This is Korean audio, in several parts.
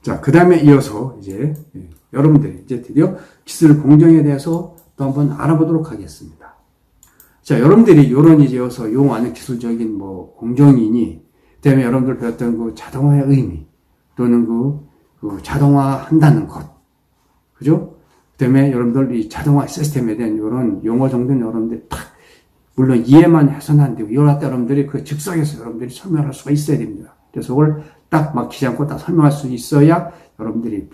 자, 그 다음에 이어서 이제 여러분들이 이제 드디어 기술 공정에 대해서 또 한번 알아보도록 하겠습니다. 자, 여러분들이 이런 이제 이어서 용어하는 기술적인 뭐 공정이니, 그 다음에 여러분들 배웠던 그 자동화의 의미, 또는 그 자동화 한다는 것. 그죠? 그 다음에 여러분들 이 자동화 시스템에 대한 이런 용어 정도는 여러분들이 딱, 물론 이해만 해서는 안 되고, 이걸 갖다 여러분들이 그 즉석에서 여러분들이 설명할 수가 있어야 됩니다. 그래서 그걸 딱 막히지 않고 딱 설명할 수 있어야 여러분들이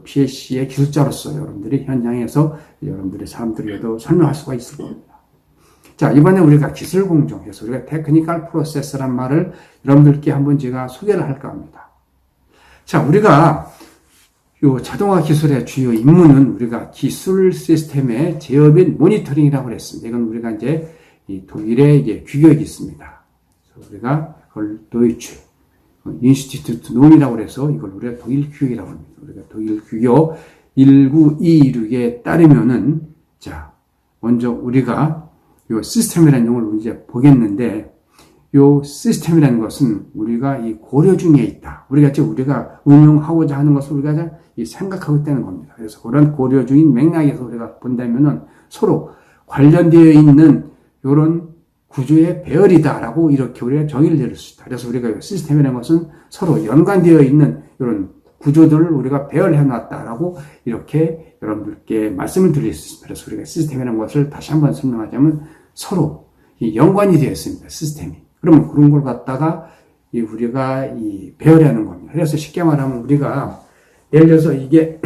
PLC의 기술자로서 여러분들이 현장에서 여러분들의 사람들에게도 설명할 수가 있을 겁니다. 자, 이번에 우리가 기술 공정에서 우리가 테크니컬 프로세스란 말을 여러분들께 한번 제가 소개를 할까 합니다. 자, 우리가 요 자동화 기술의 주요 임무는 우리가 기술 시스템의 제어 및 모니터링이라고 그랬습니다. 이건 우리가 이제 이 독일의 이제 규격이 있습니다. 그래서 우리가 그걸 도이츠 인스티튜트 논이라고 해서 이걸 우리가 독일 규격이라고 합니다. 우리가 독일 규격 1926에 따르면은, 자, 먼저 우리가 요 시스템이라는 용어를 이제 보겠는데, 요 시스템이라는 것은 우리가 이 고려 중에 있다. 우리가 응용하고자 하는 것을 우리가 이 생각하고 있다는 겁니다. 그래서 그런 고려 중인 맥락에서 우리가 본다면은 서로 관련되어 있는 요런 구조의 배열이다라고 이렇게 우리가 정의를 내릴 수 있다. 그래서 우리가 시스템이라는 것은 서로 연관되어 있는 이런 구조들을 우리가 배열해 놨다라고 이렇게 여러분들께 말씀을 드릴 수 있습니다. 그래서 우리가 시스템이라는 것을 다시 한번 설명하자면 서로 이 연관이 되어 있습니다. 시스템이. 그러면 그런 걸 갖다가 우리가 이 배열하는 겁니다. 그래서 쉽게 말하면 우리가 예를 들어서 이게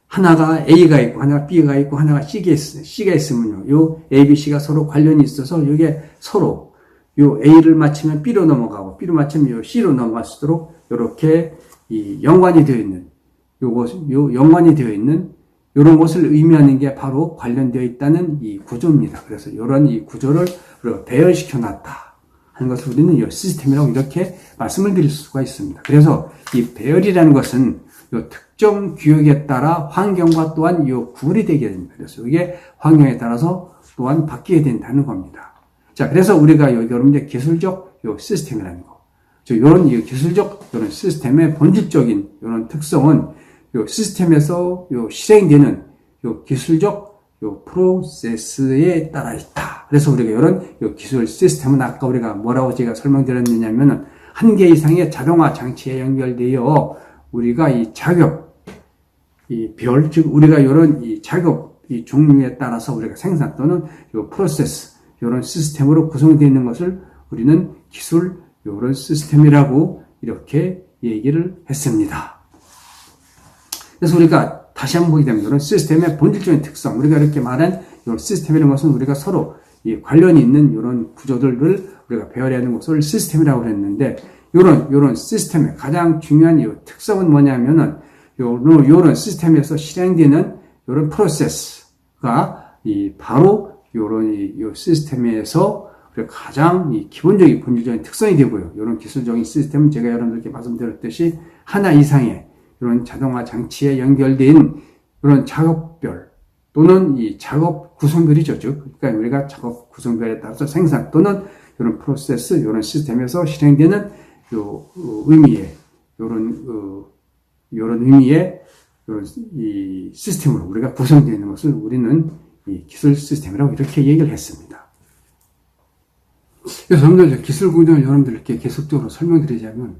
하나가 A가 있고, 하나가 B가 있고, 하나가 C가 있으면요. 요 A, B, C가 서로 관련이 있어서, 이게 서로, 요 A를 맞추면 B로 넘어가고, B로 맞추면 요 C로 넘어갈 수 있도록, 요렇게, 이 연관이 되어 있는, 연관이 되어 있는, 요런 것을 의미하는 게 바로 관련되어 있다는 이 구조입니다. 그래서 요런 이 구조를 우리가 배열시켜 놨다 하는 것을 우리는 이 시스템이라고 이렇게 말씀을 드릴 수가 있습니다. 그래서 이 배열이라는 것은 요 특정 규격에 따라 환경과 또한 요 구분이 되게 됩니다. 그래서 이게 환경에 따라서 또한 바뀌게 된다는 겁니다. 자, 그래서 우리가 여기 여러분들 기술적 요 시스템이라는 거. 요런 이 기술적 요런 시스템의 본질적인 요런 특성은 요 시스템에서 요 실행되는 요 기술적 요 프로세스에 따라 있다. 그래서 우리가 이런 요 기술 시스템은 아까 우리가 뭐라고 제가 설명드렸느냐면은 한 개 이상의 자동화 장치에 연결되어 우리가 이 작업, 이 별, 즉 우리가 이런 이 작업 이 종류에 따라서 우리가 생산 또는 요 프로세스, 이런 시스템으로 구성되어 있는 것을 우리는 기술 이런 시스템이라고 이렇게 얘기를 했습니다. 그래서 우리가 다시 한번 보게 되면 이런 시스템의 본질적인 특성, 우리가 이렇게 말한 이런 시스템이라는 것은 우리가 서로 이 관련이 있는 이런 구조들을 우리가 배열해야 하는 것을 시스템이라고 했는데, 요런 시스템의 가장 중요한 이 특성은 뭐냐면은, 요런 시스템에서 실행되는 요런 프로세스가 바로 요런 요 시스템에서 가장 이 기본적인 본질적인 특성이 되고요. 요런 기술적인 시스템은 제가 여러분들께 말씀드렸듯이 하나 이상의 이런 자동화 장치에 연결된 이런 작업별 또는 이 작업 구성별이죠. 즉, 그러니까 우리가 작업 구성별에 따라서 생산 또는 이런 프로세스, 이런 시스템에서 실행되는 요 의미의 요런 의미의 요런 이 시스템으로 우리가 구성되어 있는 것을 우리는 이 기술 시스템이라고 이렇게 얘기를 했습니다. 그래서 여러분들 기술 공정을 여러분들께 계속적으로 설명드리자면,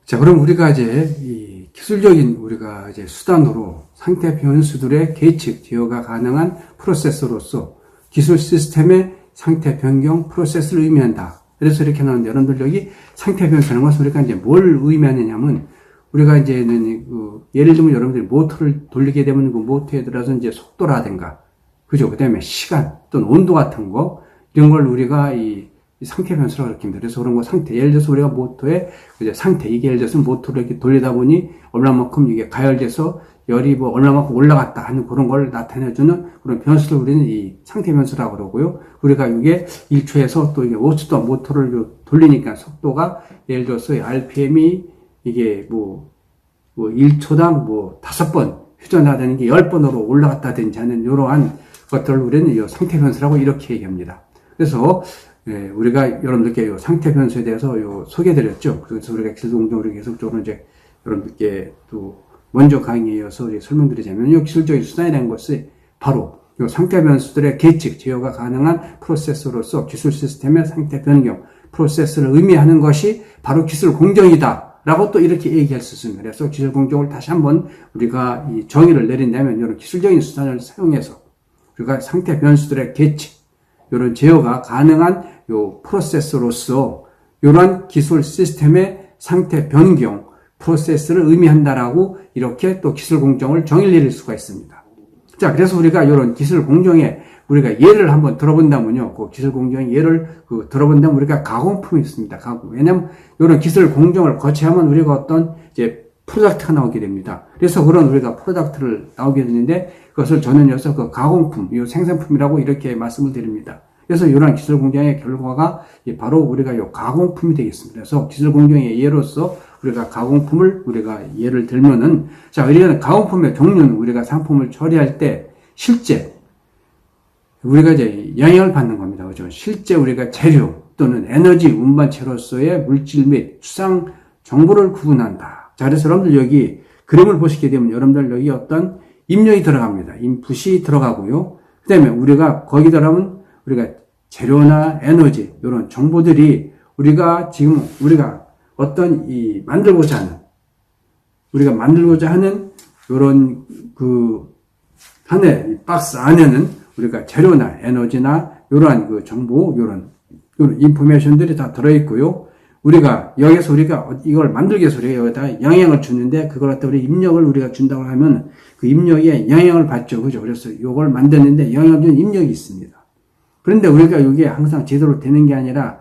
자, 그럼 우리가 이제 이 기술적인 우리가 이제 수단으로 상태 변수들의 계측, 제어가 가능한 프로세서로서 기술 시스템의 상태 변경 프로세스를 의미한다. 그래서 이렇게 나오는데, 여러분들 여기 상태 변수라는 것은 우리가 이제 뭘 의미하느냐면, 우리가 이제는 예를 들면 여러분들이 모터를 돌리게 되면 그 모터에 들어서 이제 속도라든가, 그죠? 그 다음에 시간 또는 온도 같은 거, 이런 걸 우리가 이 상태 변수라고 이렇게 합니다. 그래서 그런 거 상태, 예를 들어서 우리가 모터의 이제 상태, 이게 예를 들어서 모터를 이렇게 돌리다 보니 얼마만큼 이게 가열돼서 열이 뭐 얼마만큼 올라갔다 하는 그런 걸 나타내주는 그런 변수를 우리는 이 상태 변수라고 그러고요. 우리가 이게 1초에서 또 이게 5초 동안 모터를 돌리니까 속도가 예를 들어서 RPM이 이게 뭐 1초당 5번 휴전하다는 게 10번으로 올라갔다든지 하는 이러한 것들을 우리는 이 상태 변수라고 이렇게 얘기합니다. 그래서 우리가 여러분들께 요 상태 변수에 대해서 소개해드렸죠. 그래서 우리가 기술공정으로 계속적으로 이제 여러분들께 또 먼저 강의에 이어서 설명드리자면, 기술적인 수단이라는 것이 바로 요 상태 변수들의 계측, 제어가 가능한 프로세스로서 기술 시스템의 상태 변경, 프로세스를 의미하는 것이 바로 기술 공정이다. 라고 또 이렇게 얘기할 수 있습니다. 그래서 기술 공정을 다시 한번 우리가 이 정의를 내린다면, 이런 기술적인 수단을 사용해서 우리가 상태 변수들의 계측, 이런 제어가 가능한 요 프로세스로서 이러한 기술 시스템의 상태 변경, 프로세스를 의미한다라고 이렇게 또 기술 공정을 정의를 내릴 수가 있습니다. 자, 그래서 우리가 이런 기술 공정에 우리가 예를 한번 들어본다면요. 그 기술 공정의 예를 들어본다면 우리가 가공품이 있습니다. 가공. 왜냐면 이런 기술 공정을 거치하면 우리가 어떤 이제 프로덕트가 나오게 됩니다. 그래서 그런 우리가 프로덕트를 나오게 되는데, 그것을 저는 여기서 그 가공품, 이 생산품이라고 이렇게 말씀을 드립니다. 그래서 이러한 기술 공정의 결과가 바로 우리가 이 가공품이 되겠습니다. 그래서 기술 공정의 예로서 우리가 가공품을 우리가 예를 들면은, 자, 이런 가공품의 종류는 우리가 상품을 처리할 때 실제 우리가 이제 영향을 받는 겁니다. 그죠? 실제 우리가 재료 또는 에너지 운반체로서의 물질 및 추상 정보를 구분한다. 자, 그래서 여러분들 여기 그림을 보시게 되면 여러분들 여기 어떤 입력이 들어갑니다. 인풋이 들어가고요. 그 다음에 우리가 거기 들어가면 우리가 재료나 에너지 이런 정보들이 우리가 지금 우리가 어떤 우리가 만들고자 하는 이런 안에 박스 안에는 우리가 재료나 에너지나 이러한 그 정보, 이런 인포메이션들이 다 들어있고요. 우리가 여기서 우리가 이걸 만들기 위해서 우리가 여기다 영향을 주는데, 그걸 갖다 우리 입력을 우리가 준다고 하면 그 입력에 영향을 받죠. 그죠? 그래서 이걸 만드는데 영향을 주는 입력이 있습니다. 그런데 우리가 이게 항상 제대로 되는 게 아니라,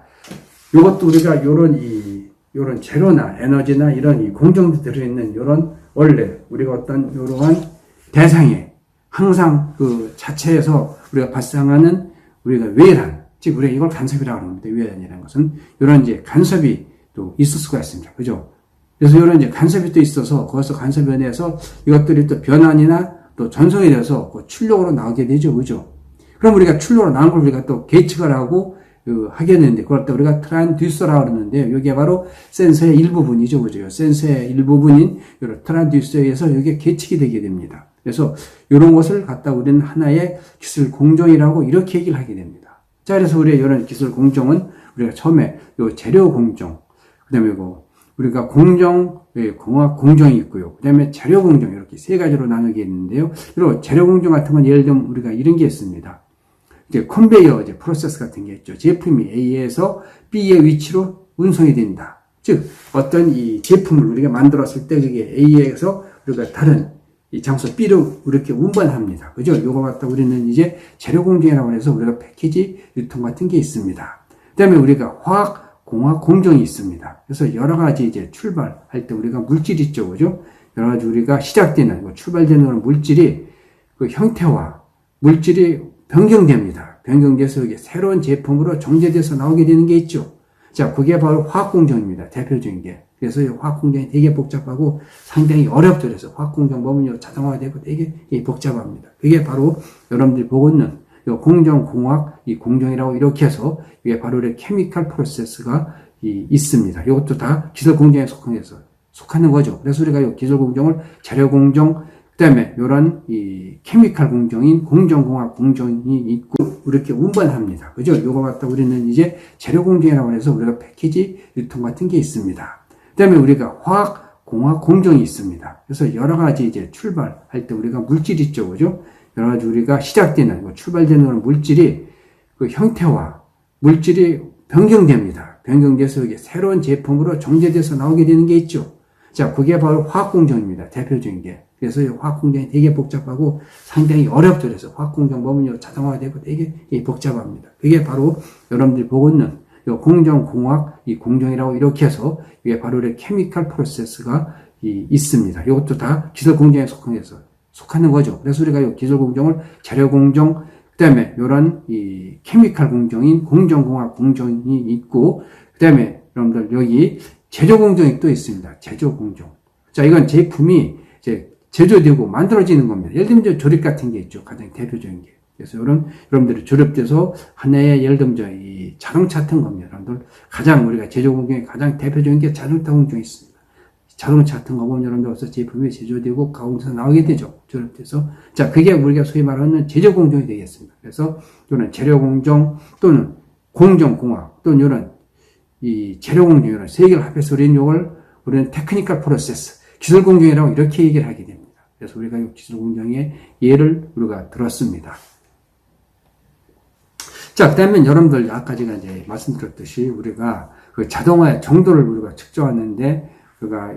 이것도 우리가 요런 재료나 에너지나 이런 이 공정도 들어있는 원래 우리가 어떤 이러한 대상에 항상 그 자체에서 우리가 발생하는 우리가 외란, 즉 우리가 이걸 간섭이라고 합니다. 외란이라는 것은 이런 이제 간섭이 또 있을 수가 있습니다. 그죠? 그래서 이런 이제 간섭이 또 있어서 거기서 간섭에 의해서 이것들이 또 변환이나 또 전송이 돼서 그 출력으로 나오게 되죠. 그죠? 그럼 우리가 출력으로 나온 걸 우리가 또 계측을 하고 하게 되는데, 그럴 때 우리가 트랜듀서라고 그러는데, 여기에 바로 센서의 일부분이죠. 그죠? 센서의 일부분인 이런 트랜듀서에 의해서 이게 계측이 되게 됩니다. 그래서 이런 것을 갖다 우리는 하나의 기술 공정이라고 이렇게 얘기를 하게 됩니다. 자, 그래서 우리의 이런 기술 공정은 우리가 처음에 요 재료 공정, 그 다음에 우리가 공학 공정이 있고요. 그 다음에 재료 공정, 이렇게 세 가지로 나누게 있는데요. 그리고 재료 공정 같은 건 예를 들면 우리가 이런 게 있습니다. 이제 컨베이어, 프로세스 같은 게 있죠. 제품이 A에서 B의 위치로 운송이 된다. 즉, 어떤 이 제품을 우리가 만들었을 때, 그게 A에서 우리가 다른 이 장소 B로 이렇게 운반합니다. 그죠? 요거 갖다 우리는 이제 재료 공정이라고 해서 우리가 패키지 유통 같은 게 있습니다. 그 다음에 우리가 화학, 공학 공정이 있습니다. 그래서 여러 가지 이제 출발할 때 우리가 물질 있죠. 그죠? 여러 가지 우리가 시작되는, 출발되는 그런 물질이 그 형태와 물질이 변경됩니다. 변경돼서 이게 새로운 제품으로 정제돼서 나오게 되는 게 있죠. 자, 그게 바로 화학공정입니다. 대표적인 게. 그래서 이 화학공정이 되게 복잡하고 상당히 어렵죠. 그래서 화학공정 보면 자동화되고 되게 복잡합니다. 그게 바로 여러분들이 보고 있는 이 공정, 공학, 이 공정이라고 이렇게 해서 이게 바로 이 케미컬 프로세스가 있습니다. 이것도 다 기술 공정에 속하는 거죠. 그래서 우리가 이 기술 공정을 재료 공정, 그 다음에 이런 이 케미컬 공정인 공정공학 공정이 있고 이렇게 운반합니다. 그죠? 요거 갖다 우리는 이제 재료 공정이라고 해서 우리가 패키지 유통 같은 게 있습니다. 그 다음에 우리가 화학, 공학 공정이 있습니다. 그래서 여러 가지 이제 출발할 때 우리가 물질 있죠. 그죠? 여러 가지 우리가 시작되는, 출발되는 그런 물질이 그 형태와 물질이 변경됩니다. 변경돼서 이게 새로운 제품으로 정제돼서 나오게 되는 게 있죠. 자, 그게 바로 화학공정입니다. 대표적인 게. 그래서 이 화학공정이 되게 복잡하고 상당히 어렵죠. 그래서 화학공정 보면 자동화되고 되게 복잡합니다. 그게 바로 여러분들이 보고 있는 이 공정, 공학, 이 공정이라고 이렇게 해서 이게 바로 이 케미컬 프로세스가 있습니다. 이것도 다 기술 공정에 속하는 거죠. 그래서 우리가 이 기술 공정을 재료 공정, 그 다음에 이런 이 케미컬 공정인 공정공학 공정이 있고, 그 다음에 여러분들 여기 제조 공정이 또 있습니다. 제조 공정. 자, 이건 제품이 이제 제조되고 만들어지는 겁니다. 예를 들면 조립 같은 게 있죠. 가장 대표적인 게. 그래서 여러분들이 졸업돼서 하나의 예를 들면 이 자동차 같은 겁니다. 여러분들 가장 우리가 제조공 중에 가장 대표적인 게 자동차 공정이 있습니다. 자동차 같은 거 보면 여러분들 어서 제품이 제조되고 가공돼서 나오게 되죠. 졸업돼서. 자, 그게 우리가 소위 말하는 제조 공정이 되겠습니다. 그래서 이런 재료 공정 또는 공정공학 또는 이런 이 재료 공정 이런 세 개를 합해서 우리는 테크니컬 프로세스, 기술 공정이라고 이렇게 얘기를 하게 됩니다. 그래서 우리가 이 기술 공정의 예를 우리가 들었습니다. 자, 그 다음에 여러분들 아까 제가 이제 말씀드렸듯이 우리가 그 자동화의 정도를 우리가 측정하는데 우리가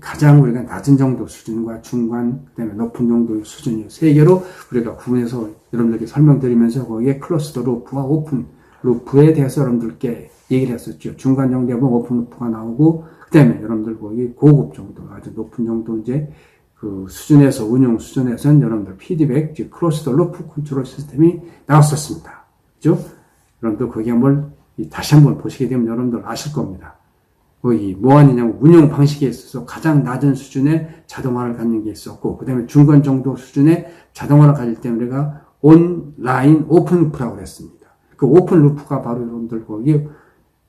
가장 우리가 낮은 정도 수준과 중간, 그 다음에 높은 정도 수준이 세 개로 우리가 구분해서 여러분들께 설명드리면서 거기에 클로스드 루프와 오픈 루프에 대해서 여러분들께 얘기를 했었죠. 중간 정도에 보면 오픈 루프가 나오고, 그 다음에 여러분들 거기 고급 정도, 아주 높은 정도 이제 그 수준에서, 운용 수준에서는 여러분들 피드백, 즉 클로스드 루프 컨트롤 시스템이 나왔었습니다. 그죠? 여러분들 거기 한번 다시 한번 보시게 되면 여러분들 아실 겁니다. 거기 뭐 하느냐면 운영 방식에 있어서 가장 낮은 수준의 자동화를 갖는 게 있었고, 그 다음에 중간 정도 수준의 자동화를 가질 때 우리가 온라인 오픈 루프라고 그랬습니다. 그 오픈 루프가 바로 여러분들 거기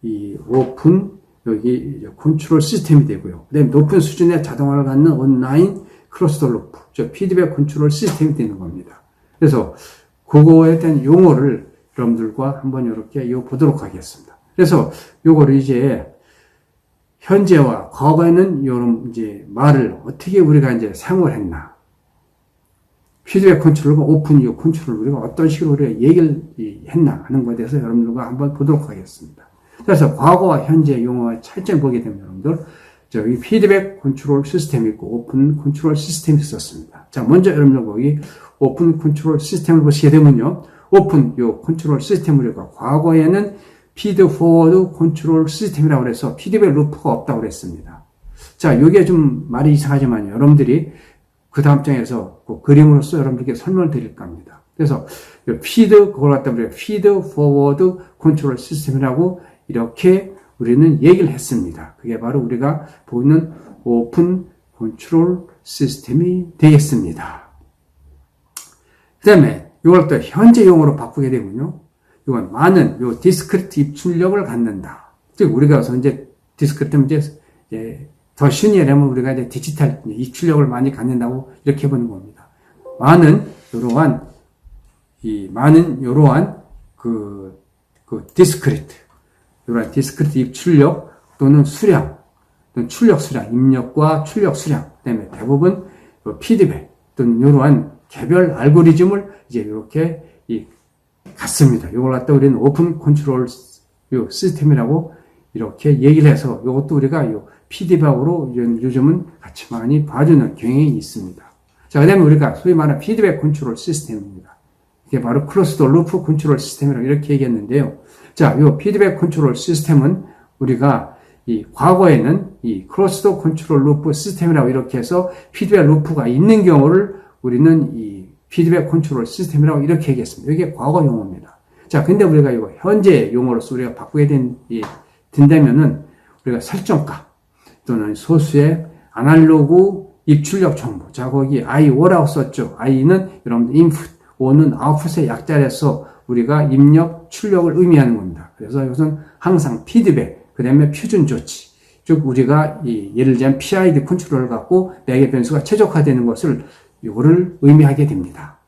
이 오픈 여기 컨트롤 시스템이 되고요. 그 다음에 높은 수준의 자동화를 갖는 온라인 클로스드 루프, 즉 피드백 컨트롤 시스템이 되는 겁니다. 그래서 그거에 대한 용어를 여러분들과 한번 이렇게 보도록 하겠습니다. 그래서 요거를 이제 현재와 과거에는 이런 이제 말을 어떻게 우리가 이제 사용을 했나. 피드백 컨트롤과 오픈 이 컨트롤 우리가 어떤 식으로 우리가 얘기를 했나 하는 것에 대해서 여러분들과 한번 보도록 하겠습니다. 그래서 과거와 현재 용어의 차이점을 보게 되면 여러분들 저기 피드백 컨트롤 시스템이 있고 오픈 컨트롤 시스템이 있었습니다. 자, 먼저 여러분들 거기 오픈 컨트롤 시스템을 보시게 되면요. 오픈 요 컨트롤 시스템 우리가 과거에는 피드 포워드 컨트롤 시스템이라고 해서 피드백 루프가 없다고 그랬습니다. 자, 요게 좀 말이 이상하지만 여러분들이 그 다음 장에서 그 그림으로서 여러분들께 설명을 드릴 겁니다. 그래서 그걸 갖다 우리가 피드 포워드 컨트롤 시스템이라고 이렇게 우리는 얘기를 했습니다. 그게 바로 우리가 보는 오픈 컨트롤 시스템이 되겠습니다. 그 다음에 이걸 또 현재 용어로 바꾸게 되면요. 이건 많은 디스크리트 입출력을 갖는다. 즉 우리가 현재 디스크리트면 이제 더 쉬운 예라면 우리가 이제 디지털 입출력을 많이 갖는다고 이렇게 보는 겁니다. 많은 이러한 디스크리트 입출력 또는 수량 또는 출력 수량, 입력과 출력 수량, 그다음에 대부분 피드백 또는 이러한 개별 알고리즘을 이제 이렇게 갖습니다. 이걸 갖다 우리는 오픈 컨트롤 시스템이라고 이렇게 얘기를 해서 이것도 우리가 피드백으로 요즘은 같이 많이 봐주는 경향이 있습니다. 자, 그 다음에 우리가 소위 말하는 피드백 컨트롤 시스템입니다. 이게 바로 클로스드 루프 컨트롤 시스템이라고 이렇게 얘기했는데요. 자, 이 피드백 컨트롤 시스템은 우리가 이 과거에는 이 클로스드 컨트롤 루프 시스템이라고 이렇게 해서 피드백 루프가 있는 경우를 우리는 이 피드백 컨트롤 시스템이라고 이렇게 얘기했습니다. 이게 과거 용어입니다. 자, 근데 우리가 이거 현재 용어로서 우리가 바꾸게 된다면은 우리가 설정값 또는 소수의 아날로그 입출력 정보. 자, 거기 I5라고 썼죠. I는 여러분들 input, O는 output의 약자라서 우리가 입력, 출력을 의미하는 겁니다. 그래서 이것은 항상 피드백, 그 다음에 표준 조치. 즉, 우리가 예를 들면 PID 컨트롤을 갖고 매개 변수가 최적화되는 것을 이거를 의미하게 됩니다.